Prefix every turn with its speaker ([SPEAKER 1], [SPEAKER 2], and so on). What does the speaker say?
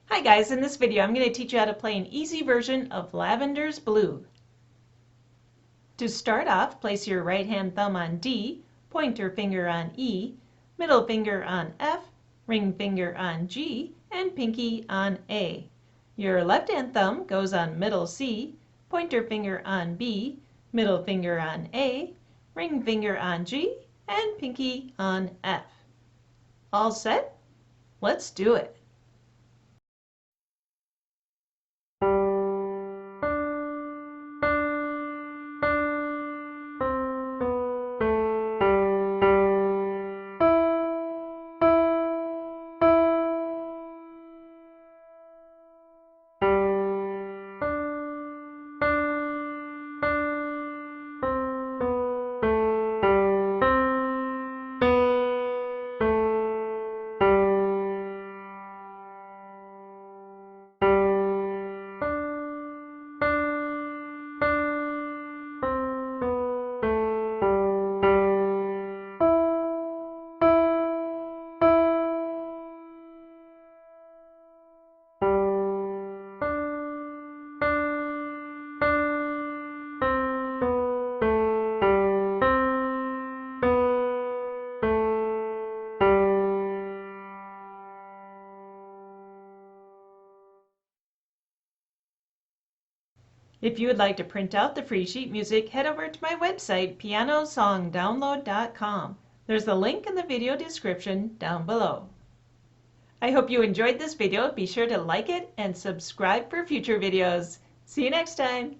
[SPEAKER 1] Hi guys, in this video I'm going to teach you how to play an easy version of Lavender's Blue. To start off, place your right hand thumb on D, pointer finger on E, middle finger on F, ring finger on G, and pinky on A. Your left hand thumb goes on middle C, pointer finger on B, middle finger on A, ring finger on G, and pinky on F. All set? Let's do it. If you would like to print out the free sheet music, head over to my website, pianosongdownload.com. There's a link in the video description down below. I hope you enjoyed this video. Be sure to like it and subscribe for future videos. See you next time.